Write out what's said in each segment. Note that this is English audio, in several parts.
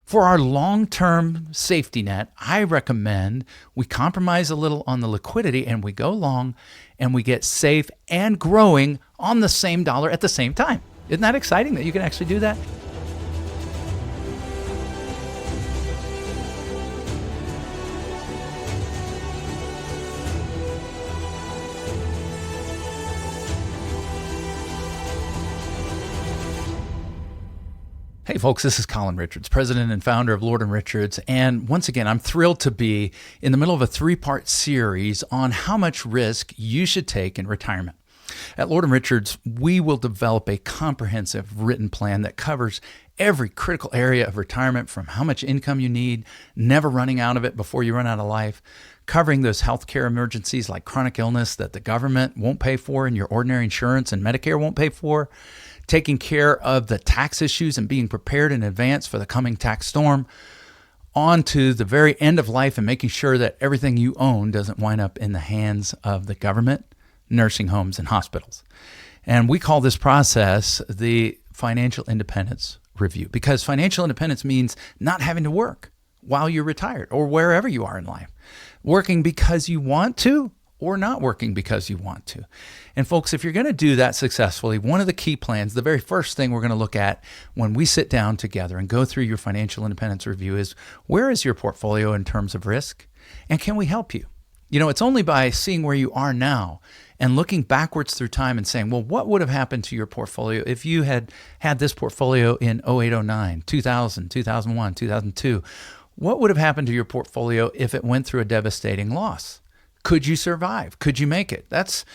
For our long-term safety net, I recommend we compromise a little on the liquidity and we go long and we get safe and growing on the same dollar at the same time. Isn't that exciting that you can actually do that? Hey folks, this is Colin Richards, president and founder of Lord & Richards. And once again, I'm thrilled to be in the middle of a 3-part series on how much risk you should take in retirement. At Lord & Richards, we will develop a comprehensive written plan that covers every critical area of retirement, from how much income you need, never running out of it before you run out of life, covering those healthcare emergencies like chronic illness that the government won't pay for and your ordinary insurance and Medicare won't pay for, taking care of the tax issues and being prepared in advance for the coming tax storm, on to the very end of life and making sure that everything you own doesn't wind up in the hands of the government, nursing homes, and hospitals. And we call this process the financial independence review, because financial independence means not having to work while you're retired or wherever you are in life, working because you want to or not working because you want to. And folks, if you're going to do that successfully, one of the key plans, the very first thing we're going to look at when we sit down together and go through your financial independence review is, where is your portfolio in terms of risk? And can we help you? You know, it's only by seeing where you are now and looking backwards through time and saying, well, what would have happened to your portfolio if you had had this portfolio in 08, 09, 2000, 2001, 2002? What would have happened to your portfolio if it went through a devastating loss? Could you survive? Could you make it? That's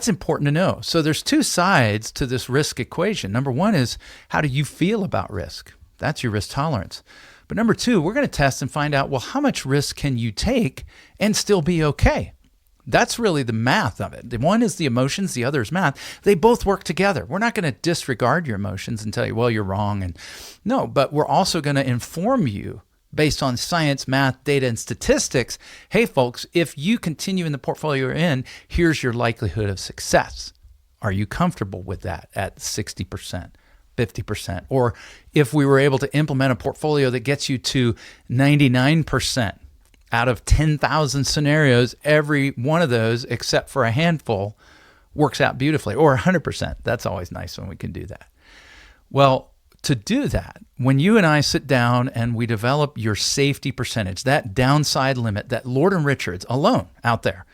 important to know. So there's two sides to this risk equation. Number one is, how do you feel about risk? That's your risk tolerance. But number two, we're going to test and find out, well, how much risk can you take and still be okay? That's really the math of it. The one is the emotions, the other is math. They both work together. We're not going to disregard your emotions and tell you, well, you're wrong. And no, but we're also going to inform you based on science, math, data, and statistics. Hey, folks, if you continue in the portfolio you're in, here's your likelihood of success. Are you comfortable with that at 60%, 50%? Or if we were able to implement a portfolio that gets you to 99% out of 10,000 scenarios, every one of those, except for a handful, works out beautifully, or 100%. That's always nice when we can do that. Well, to do that, when you and I sit down and we develop your safety percentage, that downside limit that Lord & Richards alone out there,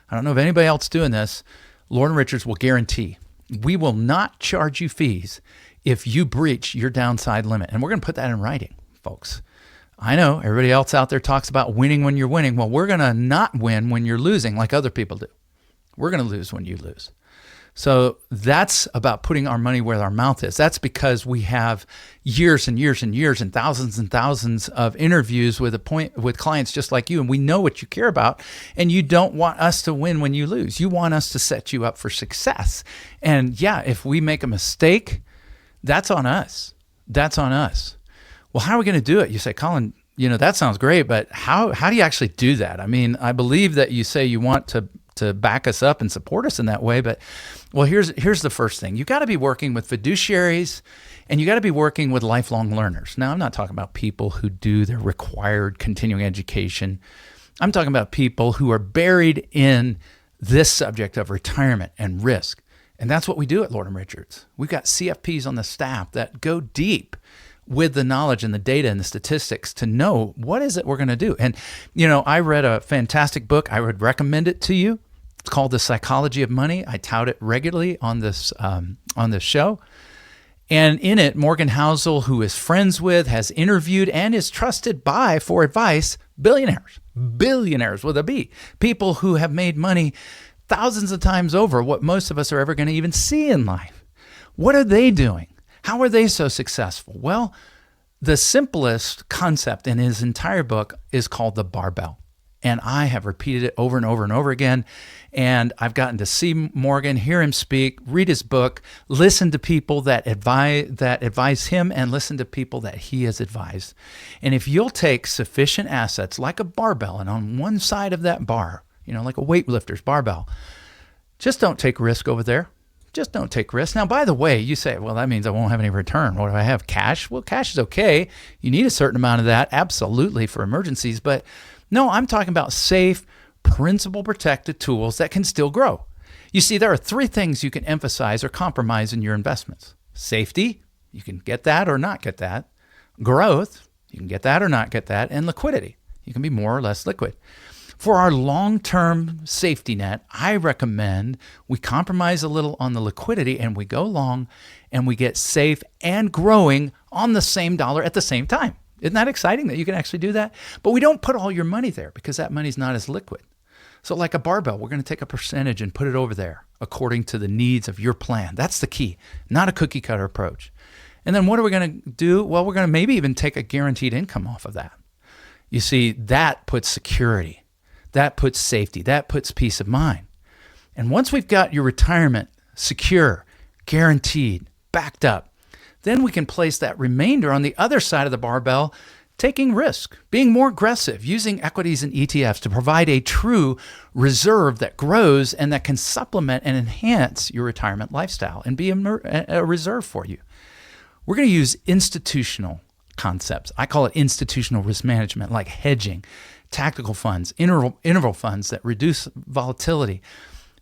I don't know of anybody else doing this, Lord & Richards will guarantee we will not charge you fees if you breach your downside limit. And we're going to put that in writing, folks. I know everybody else out there talks about winning when you're winning. Well, we're going to not win when you're losing like other people do. We're going to lose when you lose. So that's about putting our money where our mouth is. That's because we have years and years and years and thousands of interviews with clients just like you, and we know what you care about, and you don't want us to win when you lose. You want us to set you up for success. And yeah, if we make a mistake, that's on us. That's on us. Well, how are we going to do it? You say, Colin, you know, that sounds great, but how do you actually do that? I mean, I believe that you say you want to back us up and support us in that way. But well, here's the first thing. You got to be working with fiduciaries, and you got to be working with lifelong learners. Now, I'm not talking about people who do their required continuing education. I'm talking about people who are buried in this subject of retirement and risk. And that's what we do at Lord & Richards. We've got CFPs on the staff that go deep with the knowledge and the data and the statistics to know what is it we're going to do. And, you know, I read a fantastic book. I would recommend it to you. It's called The Psychology of Money. I tout it regularly on this show. And in it, Morgan Housel, who is friends with, has interviewed, and is trusted by for advice, billionaires with a B, people who have made money thousands of times over what most of us are ever going to even see in life. What are they doing? How are they so successful? Well, the simplest concept in his entire book is called the barbell. And I have repeated it over and over and over again. And I've gotten to see Morgan, hear him speak, read his book, listen to people that advise him, and listen to people that he has advised. And if you'll take sufficient assets like a barbell, and on one side of that bar, you know, like a weightlifter's barbell, just don't take risk over there. Just don't take risks. Now, by the way, you say, well, that means I won't have any return. What do I have? Cash? Well, cash is okay. You need a certain amount of that, absolutely, for emergencies. But no, I'm talking about safe, principal protected tools that can still grow. You see, there are three things you can emphasize or compromise in your investments. Safety, you can get that or not get that. Growth, you can get that or not get that. And liquidity, you can be more or less liquid. For our long-term safety net, I recommend we compromise a little on the liquidity and we go long and we get safe and growing on the same dollar at the same time. Isn't that exciting that you can actually do that? But we don't put all your money there because that money's not as liquid. So like a barbell, we're going to take a percentage and put it over there according to the needs of your plan. That's the key, not a cookie cutter approach. And then what are we going to do? Well, we're going to maybe even take a guaranteed income off of that. You see, that puts security. That puts safety. That puts peace of mind. And once we've got your retirement secure, guaranteed, backed up, then we can place that remainder on the other side of the barbell, taking risk, being more aggressive, using equities and ETFs to provide a true reserve that grows and that can supplement and enhance your retirement lifestyle and be a reserve for you. We're going to use institutional concepts. I call it institutional risk management, like hedging, tactical funds, interval funds that reduce volatility.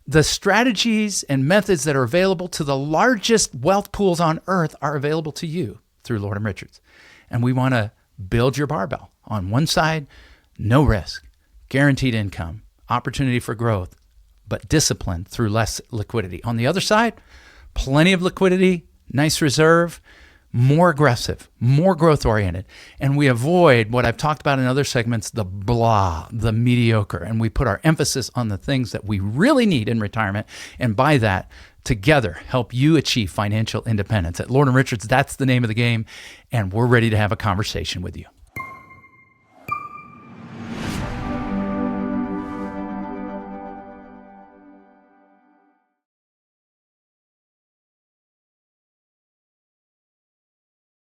The strategies and methods that are available to the largest wealth pools on earth are available to you through Lord & Richards. And we want to build your barbell. On one side, no risk, guaranteed income, opportunity for growth, but discipline through less liquidity. On the other side, plenty of liquidity, nice reserve, more aggressive, more growth oriented. And we avoid what I've talked about in other segments, the blah, the mediocre. And we put our emphasis on the things that we really need in retirement. And by that, together, help you achieve financial independence. At Lord & Richards, that's the name of the game. And we're ready to have a conversation with you.